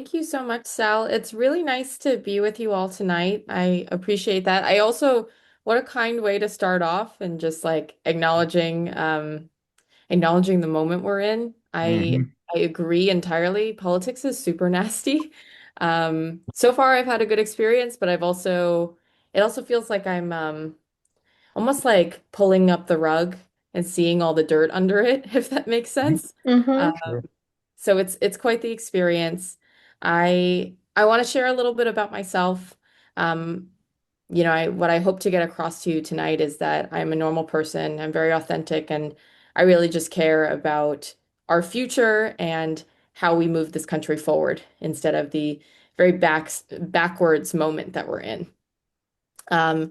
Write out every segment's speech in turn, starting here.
Thank you so much, Sal. It's really nice to be with you all tonight. I appreciate that. What a kind way to start off and just like acknowledging the moment we're in. Hmm. I agree entirely. Politics is super nasty. So far I've had a good experience, but it also feels like I'm almost like pulling up the rug and seeing all the dirt under it, if that makes sense. Mm-hmm. Sure. So it's quite the experience. I want to share a little bit about myself. Um, what I hope to get across to you tonight is that I'm a normal person. I'm very authentic, and I really just care about our future and how we move this country forward instead of the backwards moment that we're in. Um,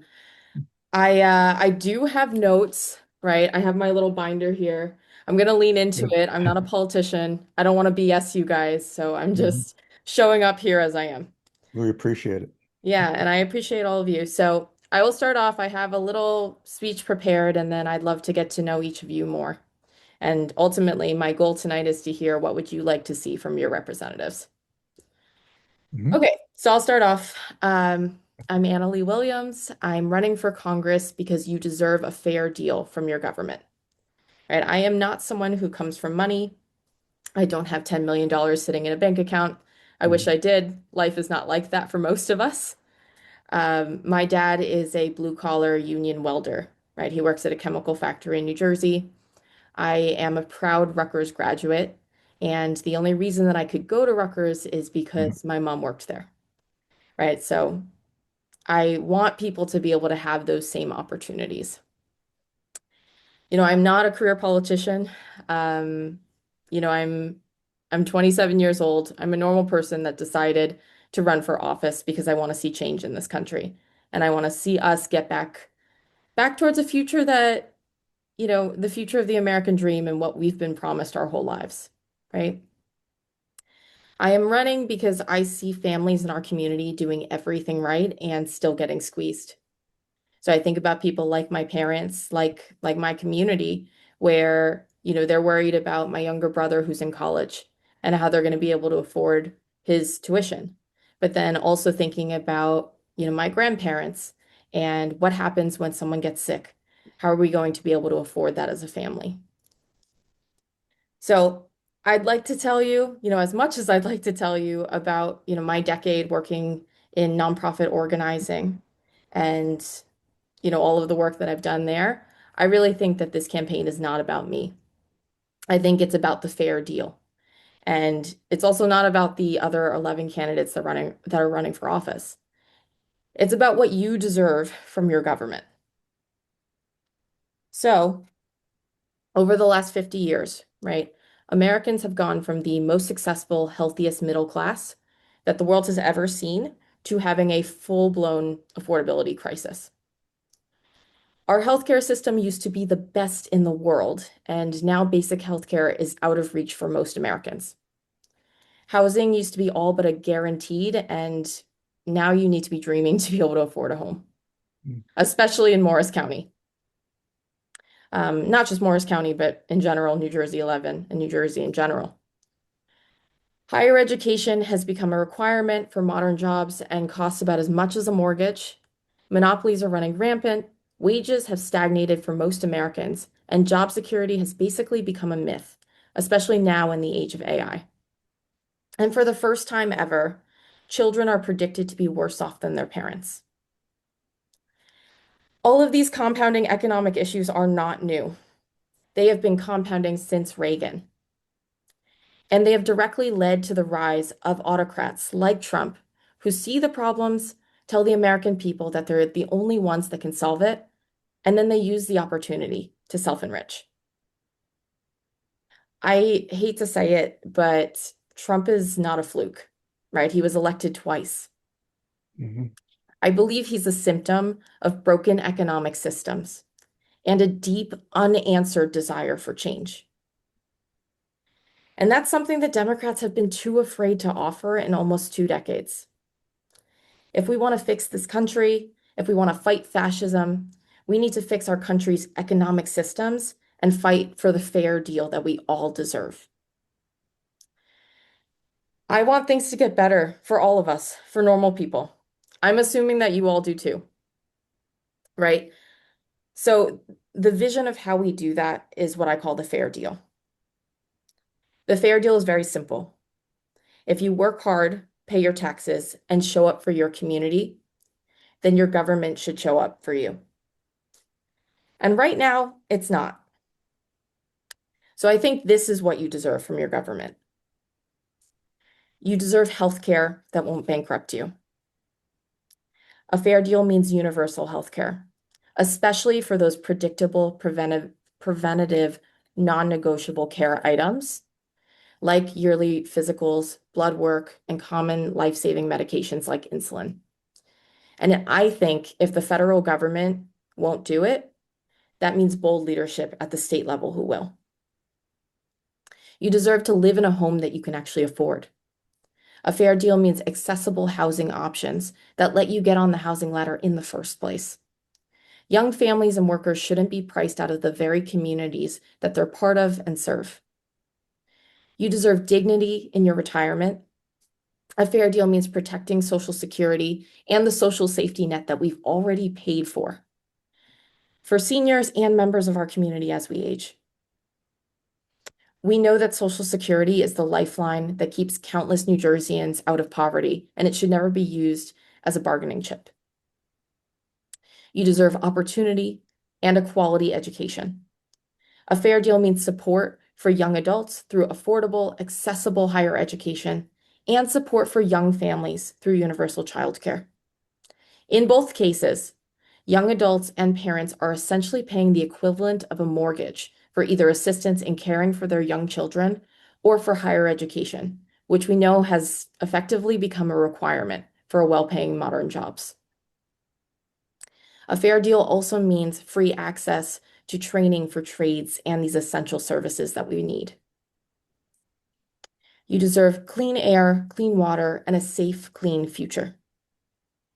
I do have notes, right? I have my little binder here. I'm gonna lean into Good. it. I'm not a politician. I don't want to BS you guys, so I'm Mhm. just showing up here as I am. We appreciate it. Yeah, and I appreciate all of you. So I will start off. I have a little speech prepared, and then I'd love to get to know each of you more. And ultimately, my goal tonight is to hear what would you like to see from your representatives. Hmm. Okay, so I'll start off. I'm Anna Lee Williams. I'm running for Congress because you deserve a fair deal from your government. Right? I am not someone who comes from money. I don't have $10 million sitting in a bank account. I wish Hmm. I did. Life is not like that for most of us. My dad is a blue collar union welder, right? He works at a chemical factory in New Jersey. I am a proud Rutgers graduate. And the only reason that I could go to Rutgers is Hmm. because my mom worked there, right? So I want people to be able to have those same opportunities. I'm not a career politician. Um, you know, I'm 27 years old. I'm a normal person that decided to run for office because I want to see change in this country. And I want to see us get back towards a future that, the future of the American dream and what we've been promised our whole lives, right? I am running because I see families in our community doing everything right and still getting squeezed. So I think about people like my parents, like my community, where, they're worried about my younger brother who's in college and how they're going to be able to afford his tuition. But then also thinking about, my grandparents and what happens when someone gets sick. How are we going to be able to afford that as a family? So I'd like to tell you, as much as I'd like to tell you about, my decade working in nonprofit organizing and all of the work that I've done there, I really think that this campaign is not about me. I think it's about the fair deal. And it's also not about the other 11 candidates that are running for office. It's about what you deserve from your government. So, over the last 50 years, right, Americans have gone from the most successful, healthiest middle class that the world has ever seen to having a full-blown affordability crisis. Our healthcare system used to be the best in the world, and now basic healthcare is out of reach for most Americans. Housing used to be all but a guaranteed, and now you need to be dreaming to be able to afford a home, especially in Morris County. Not just Morris County, but in general, New Jersey 11 and New Jersey in general. Higher education has become a requirement for modern jobs and costs about as much as a mortgage. Monopolies are running rampant. Wages have stagnated for most Americans, and job security has basically become a myth, especially now in the age of AI. And for the first time ever, children are predicted to be worse off than their parents. All of these compounding economic issues are not new. They have been compounding since Reagan. And they have directly led to the rise of autocrats like Trump, who see the problems, tell the American people that they're the only ones that can solve it, and then they use the opportunity to self-enrich. I hate to say it, but Trump is not a fluke, right? He was elected twice. Hmm. I believe he's a symptom of broken economic systems and a deep, unanswered desire for change. And that's something that Democrats have been too afraid to offer in almost 2 decades. If we want to fix this country, if we want to fight fascism, we need to fix our country's economic systems and fight for the fair deal that we all deserve. I want things to get better for all of us, for normal people. I'm assuming that you all do too, right? So the vision of how we do that is what I call the fair deal. The fair deal is very simple. If you work hard, pay your taxes, and show up for your community, then your government should show up for you. And right now, it's not. So I think this is what you deserve from your government. You deserve health care that won't bankrupt you. A fair deal means universal health care, especially for those predictable, preventative, non-negotiable care items like yearly physicals, blood work, and common life-saving medications like insulin. And I think if the federal government won't do it, that means bold leadership at the state level who will. You deserve to live in a home that you can actually afford. A fair deal means accessible housing options that let you get on the housing ladder in the first place. Young families and workers shouldn't be priced out of the very communities that they're part of and serve. You deserve dignity in your retirement. A fair deal means protecting Social Security and the social safety net that we've already paid for seniors and members of our community as we age. We know that Social Security is the lifeline that keeps countless New Jerseyans out of poverty, and it should never be used as a bargaining chip. You deserve opportunity and a quality education. A fair deal means support for young adults through affordable, accessible higher education and support for young families through universal childcare. In both cases, young adults and parents are essentially paying the equivalent of a mortgage for either assistance in caring for their young children or for higher education, which we know has effectively become a requirement for well-paying modern jobs. A fair deal also means free access to training for trades and these essential services that we need. You deserve clean air, clean water, and a safe, clean future.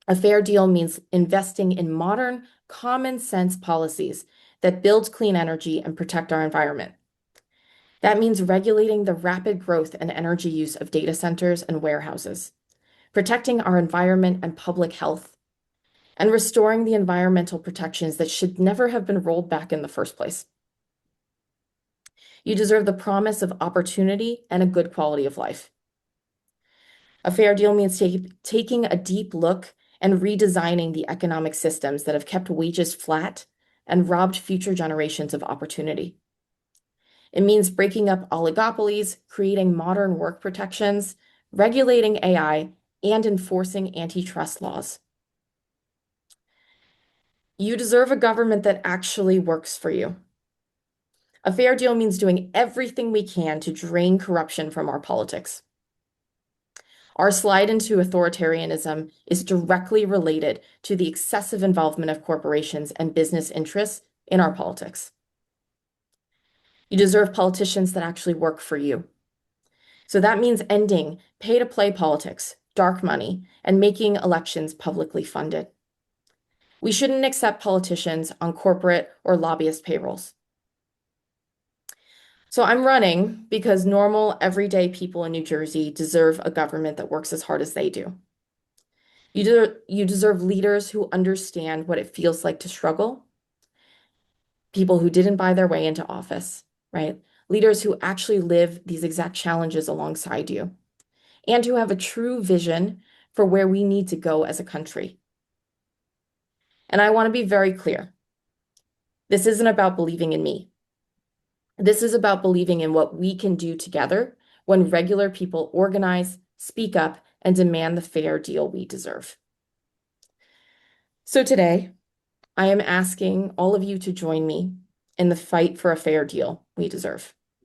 A fair deal means investing in modern, common sense policies that build clean energy and protect our environment. That means regulating the rapid growth and energy use of data centers and warehouses, protecting our environment and public health, and restoring the environmental protections that should never have been rolled back in the first place. You deserve the promise of opportunity and a good quality of life. A fair deal means taking a deep look and redesigning the economic systems that have kept wages flat and robbed future generations of opportunity. It means breaking up oligopolies, creating modern work protections, regulating AI, and enforcing antitrust laws. You deserve a government that actually works for you. A fair deal means doing everything we can to drain corruption from our politics. Our slide into authoritarianism is directly related to the excessive involvement of corporations and business interests in our politics. You deserve politicians that actually work for you. So that means ending pay-to-play politics, dark money, and making elections publicly funded. We shouldn't accept politicians on corporate or lobbyist payrolls. So I'm running because normal, everyday people in New Jersey deserve a government that works as hard as they do. You deserve leaders who understand what it feels like to struggle, people who didn't buy their way into office, right? Leaders who actually live these exact challenges alongside you, and who have a true vision for where we need to go as a country. And I want to be very clear. This isn't about believing in me. This is about believing in what we can do together when regular people organize, speak up, and demand the fair deal we deserve. So today, I am asking all of you to join me in the fight for a fair deal we deserve.